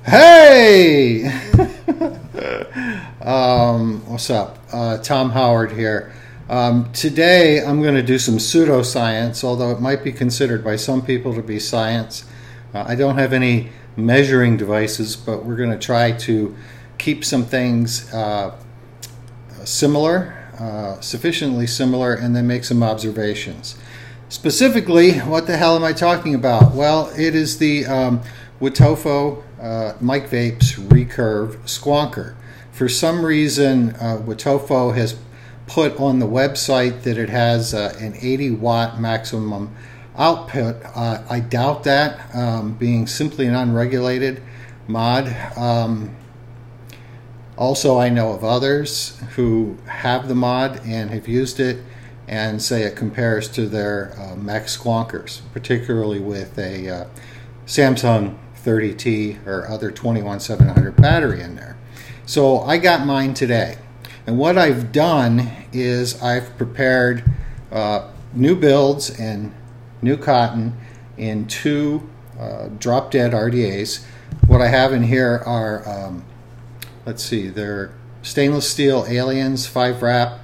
Hey! What's up? Tom Howard here. Today I'm going to do some pseudoscience, although it might be considered by some people to be science. I don't have any measuring devices, but we're going to try to keep some things sufficiently similar, and then make some observations. Specifically, what the hell am I talking about? Well, it is the Wotofo mic Vapes Recurve Squonker. For some reason, Wotofo has put on the website that it has an 80 watt maximum output. I doubt that, being simply an unregulated mod. Also, I know of others who have the mod and have used it and say it compares to their mech Squonkers, particularly with a Samsung 30T or other 21700 battery in there. So I got mine today, and what I've done is I've prepared new builds and new cotton in two drop dead RDAs. What I have in here are let's see, they're stainless steel Aliens 5 wrap,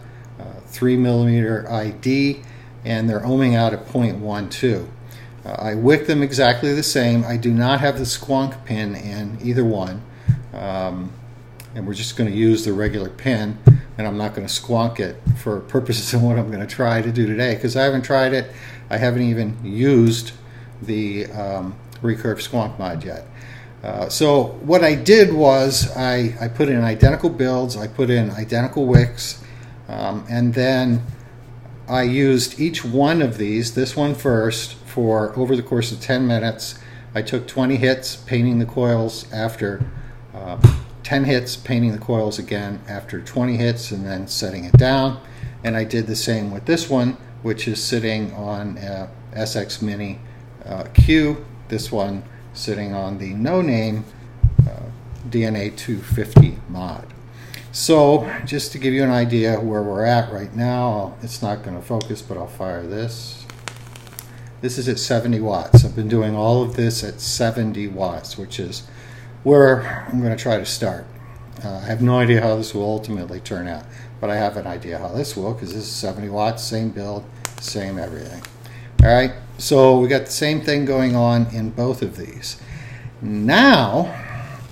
3mm ID, and they're ohming out at 0.12. I wick them exactly the same. I do not have the squonk pin in either one, and we're just going to use the regular pin, and I'm not going to squonk it for purposes of what I'm going to try to do today, because I haven't tried it. I haven't even used the Recurve Squonk mod yet. So what I did was I put in identical builds, I put in identical wicks, and then I used each one of these, this one first, for over the course of 10 minutes. I took 20 hits painting the coils after 10 hits, painting the coils again after 20 hits, and then setting it down. And I did the same with this one, which is sitting on SX Mini Q. This one sitting on the no-name DNA 250 mod. So just to give you an idea where we're at right now, it's not going to focus, but I'll fire this. This is at 70 watts. I've been doing all of this at 70 watts, which is where I'm going to try to start. I have no idea how this will ultimately turn out, but I have an idea how this will, because this is 70 watts, same build, same everything. Alright, so we got the same thing going on in both of these. Now,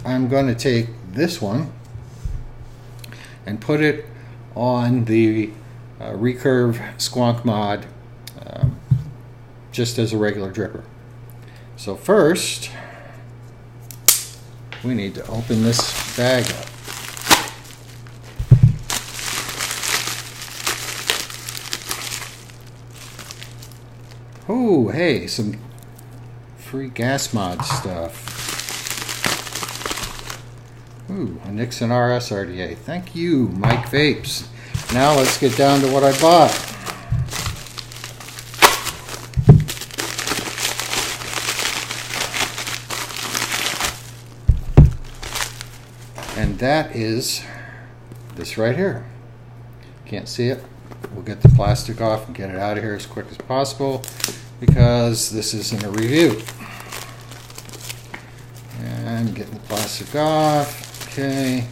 I'm going to take this one and put it on the Recurve Squonk mod just as a regular dripper. So first, we need to open this bag up. Oh, hey, some free gas mod stuff. Ooh, a Nixon RS RDA. Thank you, Mike Vapes. Now let's get down to what I bought. And that is this right here. Can't see it. We'll get the plastic off and get it out of here as quick as possible, because this isn't a review. And getting the plastic off. Okay.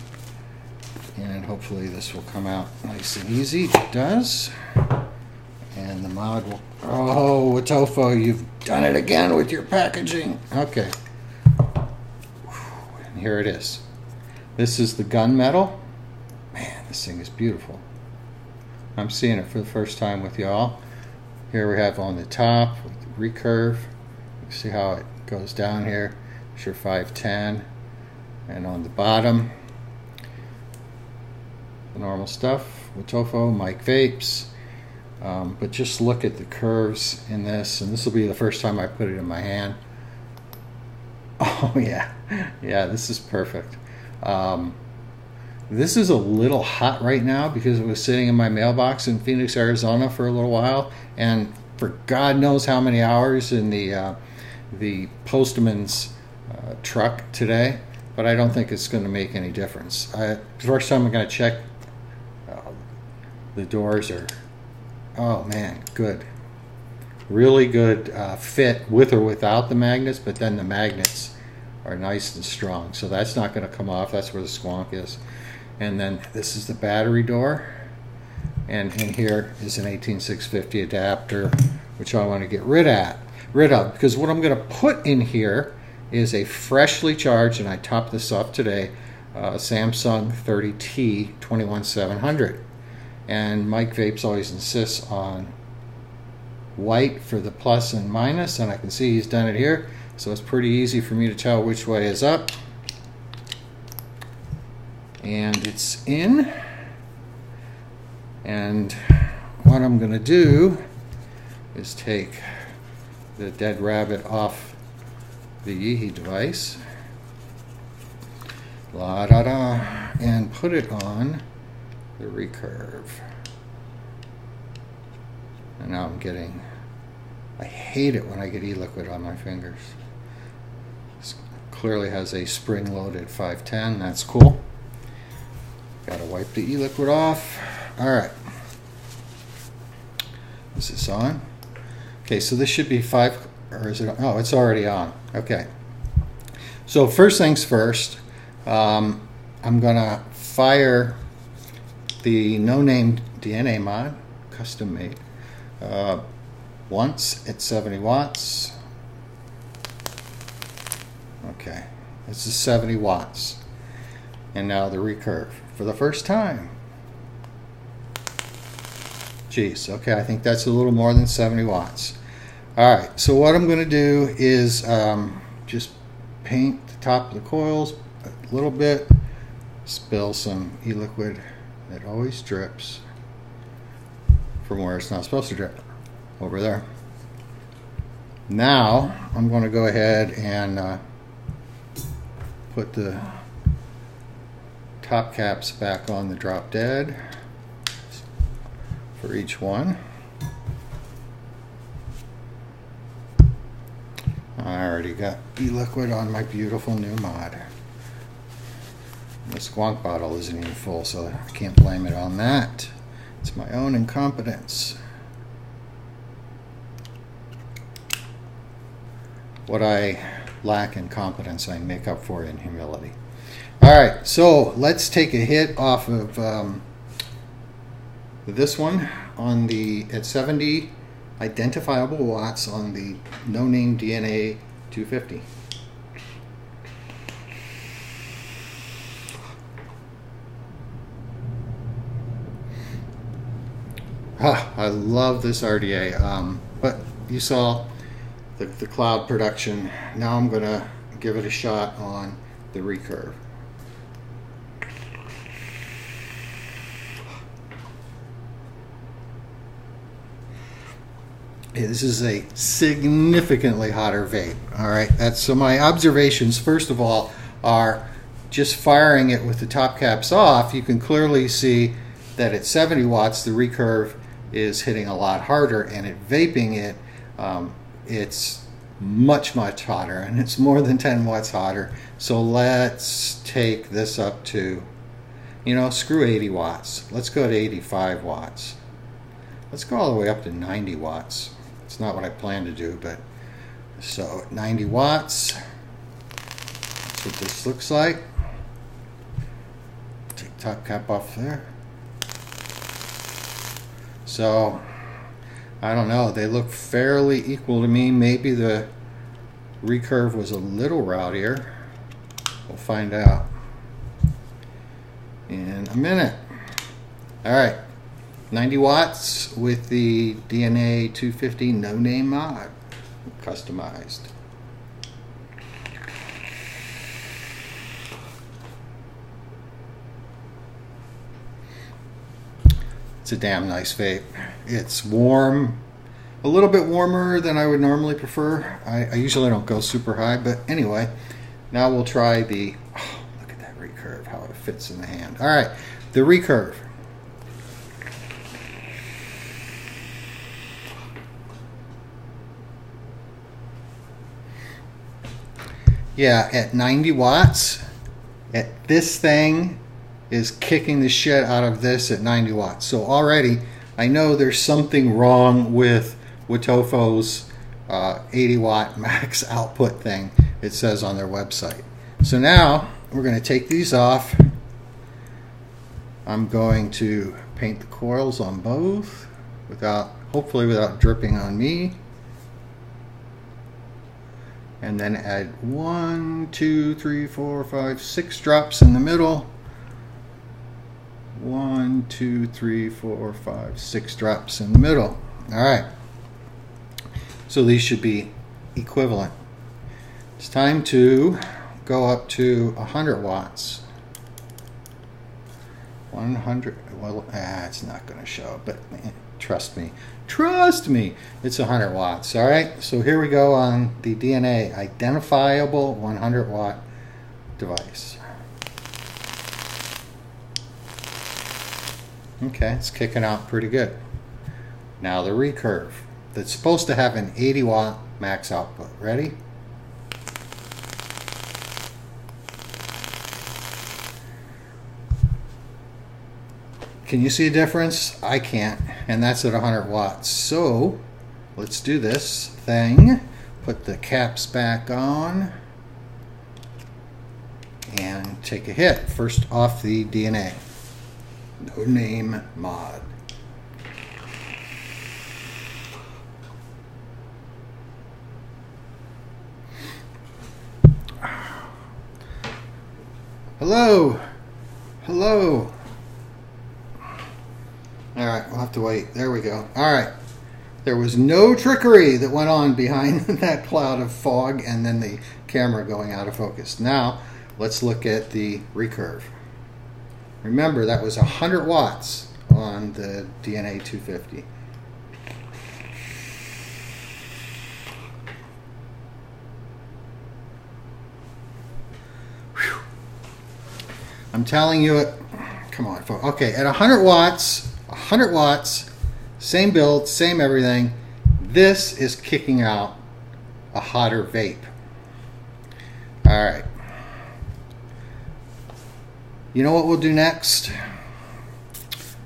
And hopefully this will come out nice and easy. It does. And the mod will... Oh, Wotofo, you've done it again with your packaging. Okay. And here it is. This is the gunmetal. Man, this thing is beautiful. I'm seeing it for the first time with y'all. Here we have on the top with the recurve. You see how it goes down here. Sure 510. And on the bottom, the normal stuff. Wotofo, Mike Vapes. But just look at the curves in this, and this will be the first time I put it in my hand. Oh yeah, yeah, this is perfect. This is a little hot right now because it was sitting in my mailbox in Phoenix, Arizona for a little while, and for God knows how many hours in the postman's truck today. But I don't think it's going to make any difference. The first time I'm going to check, the doors are, oh man, good. Really good fit with or without the magnets, but then the magnets are nice and strong. So that's not going to come off. That's where the squonk is. And then this is the battery door. And in here is an 18650 adapter, which I want to get rid of, because what I'm going to put in here is a freshly charged, and I topped this off today, Samsung 30T 21700. And Mike Vapes always insists on white for the plus and minus, and I can see he's done it here, so it's pretty easy for me to tell which way is up. And it's in. And what I'm going to do is take the dead rabbit off the Yeehee device, and put it on the Recurve. And now I'm getting, I hate it when I get e-liquid on my fingers. This clearly has a spring-loaded 510, that's cool. Gotta wipe the e-liquid off. Alright. Is this on? Okay, so this should be 5, or is it on? Oh, it's already on. Okay. So first things first, I'm gonna fire the no-name DNA mod, custom made, once at 70 watts. Okay, this is 70 watts. And now the Recurve for the first time. Geez, okay, I think that's a little more than 70 watts. Alright, so what I'm going to do is just paint the top of the coils a little bit, spill some e-liquid that always drips from where it's not supposed to drip, over there. Now, I'm going to go ahead and put the top caps back on the drop dead for each one. I already got e-liquid on my beautiful new mod. The squonk bottle isn't even full, so I can't blame it on that. It's my own incompetence. What I lack in competence, I make up for in humility. Alright, so let's take a hit off of this one on the at 70 identifiable watts on the no-name DNA 250. I love this RDA, but you saw the cloud production. Now I'm gonna give it a shot on the Recurve. This is a significantly hotter vape. All right, that's so my observations first of all are just firing it with the top caps off. You can clearly see that at 70 watts the Recurve is hitting a lot harder, and at vaping it, it's much hotter, and it's more than 10 watts hotter. So let's take this up to, you know, screw 80 watts. Let's go to 85 watts. Let's go all the way up to 90 watts. It's not what I plan to do, but so at 90 watts, that's what this looks like. Take top cap off there. So I don't know, they look fairly equal to me. Maybe the Recurve was a little rowdier. We'll find out in a minute. All right. 90 watts with the DNA 250 no-name mod, customized. It's a damn nice vape. It's warm, a little bit warmer than I would normally prefer. I usually don't go super high, but anyway, now we'll try the, oh, look at that Recurve, how it fits in the hand. All right, the Recurve. Yeah, at 90 watts, this thing is kicking the shit out of this at 90 watts. So already, I know there's something wrong with Wotofo's 80 watt max output thing, it says on their website. So now we're going to take these off. I'm going to paint the coils on both hopefully without dripping on me. And then add 1, 2, 3, 4, 5, 6 drops in the middle. 1, 2, 3, 4, 5, 6 drops in the middle. All right. So these should be equivalent. It's time to go up to 100 watts. 100, well, it's not going to show, but trust me, it's 100 watts. All right, so here we go on the DNA identifiable 100 watt device. Okay, it's kicking out pretty good. Now the recurve, that's supposed to have an 80 watt max output. Ready? Can you see a difference? I can't, and that's at 100 watts. So let's do this thing. Put the caps back on and take a hit. First off the DNA. No name mod. Hello. Hello. All right, we'll have to wait. There we go. All right. There was no trickery that went on behind that cloud of fog and then the camera going out of focus. Now, let's look at the recurve. Remember, that was 100 watts on the DNA 250. Whew. I'm telling you it. Come on, folks. Okay, at 100 watts, same build, same everything. This is kicking out a hotter vape. All right. You know what we'll do next?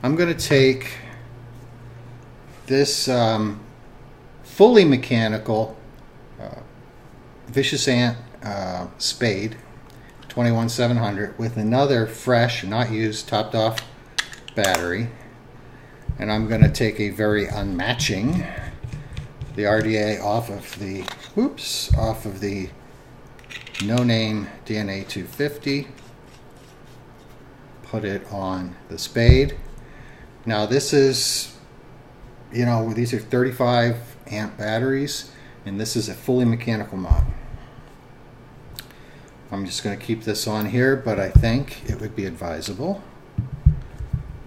I'm going to take this fully mechanical Vicious Ant spade, 21700, with another fresh, not used, topped off battery. And I'm going to take a very unmatching, the RDA off of the no name DNA 250. Put it on the spade. Now this is, you know, these are 35 amp batteries, and this is a fully mechanical mod. I'm just going to keep this on here, but I think it would be advisable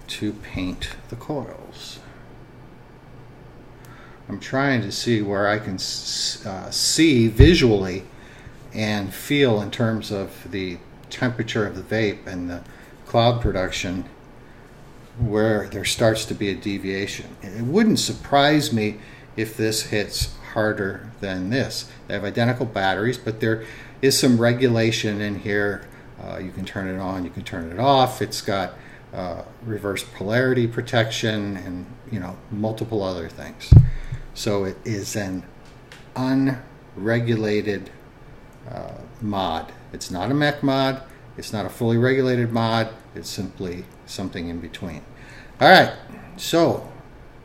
to paint the coils. I'm trying to see where I can see visually and feel in terms of the temperature of the vape and the cloud production where there starts to be a deviation. It wouldn't surprise me if this hits harder than this. They have identical batteries, but there is some regulation in here. You can turn it on, you can turn it off. It's got reverse polarity protection and, you know, multiple other things. So it is an unregulated mod. It's not a mech mod. It's not a fully regulated mod. It's simply something in between. All right, so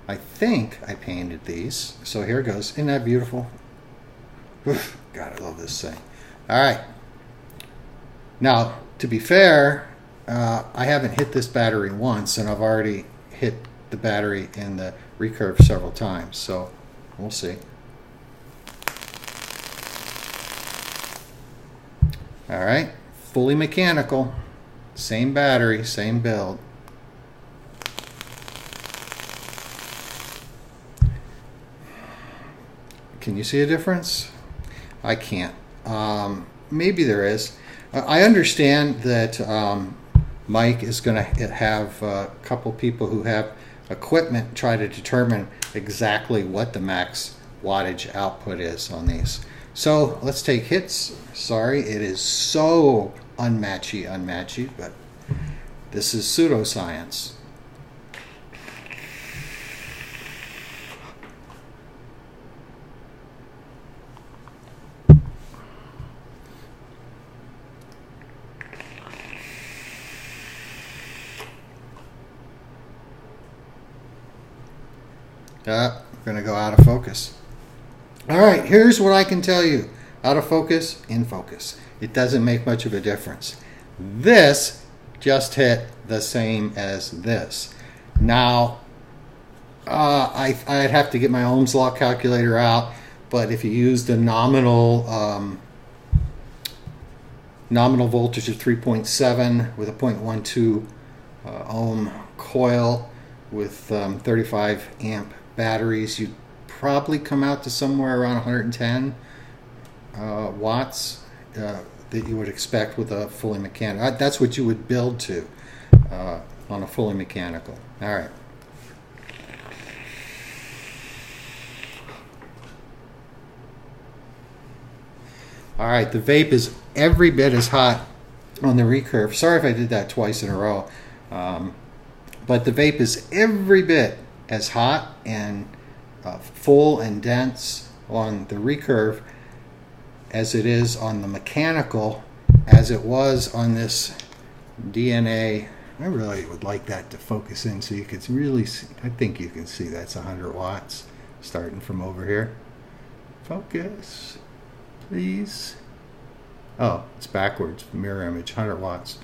I think I painted these. So here it goes. Isn't that beautiful? Oof, God, I love this thing. All right. Now, to be fair, I haven't hit this battery once, and I've already hit the battery in the recurve several times. So we'll see. All right. Fully mechanical, same battery, same build. Can you see a difference? I can't. Maybe there is. I understand that Mike is going to have a couple people who have equipment try to determine exactly what the max wattage output is on these. So let's take hits. Sorry, it is so unmatchy, but this is pseudoscience. We're going to go out of focus. All right, here's what I can tell you. Out of focus, in focus. It doesn't make much of a difference. This just hit the same as this. Now, I'd have to get my Ohm's law calculator out, but if you used a nominal voltage of 3.7 with a 0.12 ohm coil with 35 amp batteries, you'd probably come out to somewhere around 110 watts that you would expect with a fully mechanical. That's what you would build to on a fully mechanical. All right. All right, the vape is every bit as hot on the Recurve. Sorry if I did that twice in a row. But the vape is every bit as hot and full and dense on the Recurve as it is on the mechanical, as it was on this DNA. I really would like that to focus in so you could really see. I think you can see that's 100 watts starting from over here. Focus, please. Oh, it's backwards, mirror image, 100 watts.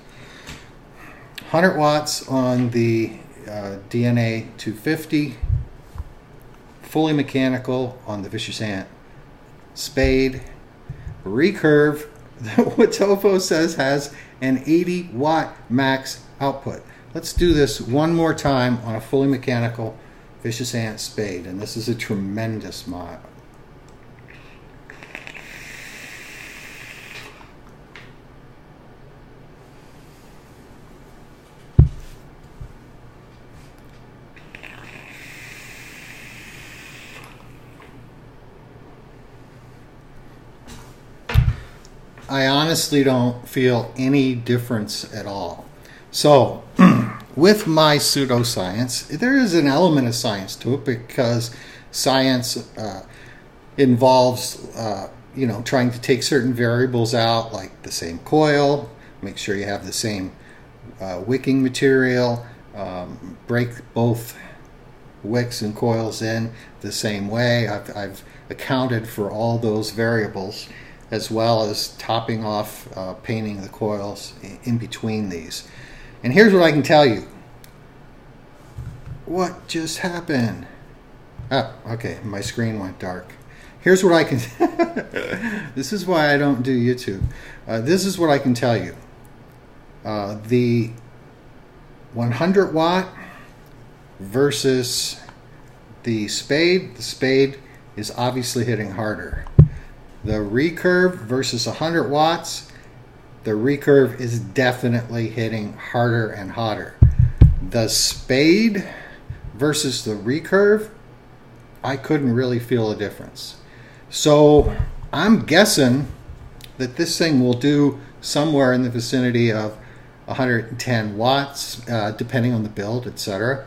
100 watts on the DNA 250, fully mechanical on the Vicious Ant Spade. Recurve, Wotofo says, has an 80 watt max output. Let's do this one more time on a fully mechanical Vicious Ant Spade, and this is a tremendous mod. I honestly don't feel any difference at all. So, with my pseudoscience, there is an element of science to it, because science involves, trying to take certain variables out, like the same coil, make sure you have the same wicking material, break both wicks and coils in the same way. I've accounted for all those variables, as well as topping off, painting the coils in between these. And here's what I can tell you. What just happened? Oh, okay, my screen went dark. Here's what I can... This is why I don't do YouTube. This is what I can tell you. The 100 watt versus the Spade is obviously hitting harder. The Recurve versus 100 watts, the Recurve is definitely hitting harder and hotter. The Spade versus the Recurve, I couldn't really feel a difference. So I'm guessing that this thing will do somewhere in the vicinity of 110 watts, depending on the build, etc.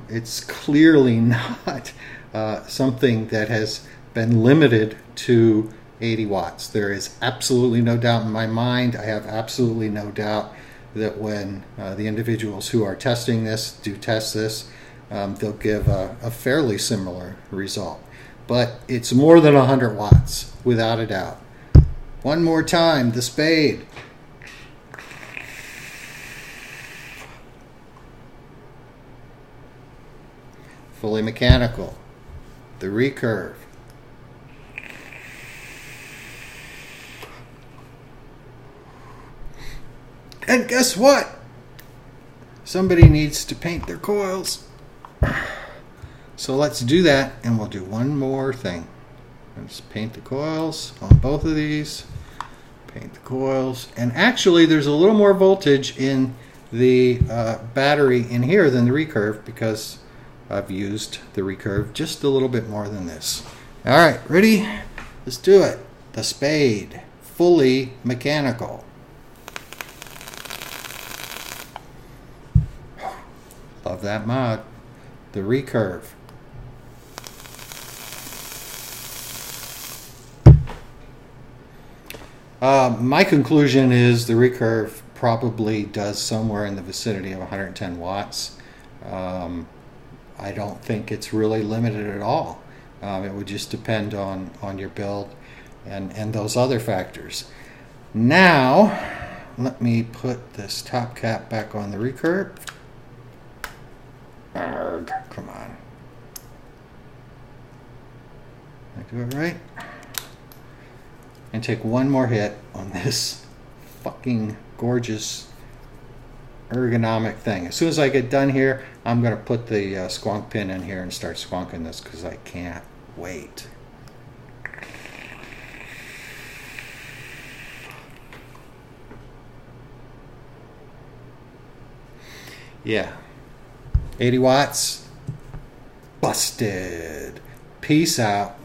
It's clearly not something that has been limited to 80 watts. There is absolutely no doubt in my mind. I have absolutely no doubt that when the individuals who are testing this do test this, they'll give a fairly similar result. But it's more than 100 watts, without a doubt. One more time, the Spade. Fully mechanical. The Recurve. And guess what? Somebody needs to paint their coils. So let's do that, and we'll do one more thing. Let's paint the coils on both of these. Paint the coils. And actually, there's a little more voltage in the battery in here than the Recurve, because I've used the Recurve just a little bit more than this. All right, ready? Let's do it. The Spade, fully mechanical. Love that mod. The Recurve. My conclusion is the Recurve probably does somewhere in the vicinity of 110 watts. I don't think it's really limited at all. It would just depend on your build and those other factors. Now, let me put this top cap back on the Recurve. Arrgh, come on. Did I do it right? And take one more hit on this fucking gorgeous ergonomic thing. As soon as I get done here, I'm going to put the squonk pin in here and start squonking this because I can't wait. Yeah. 80 watts. Busted. Peace out.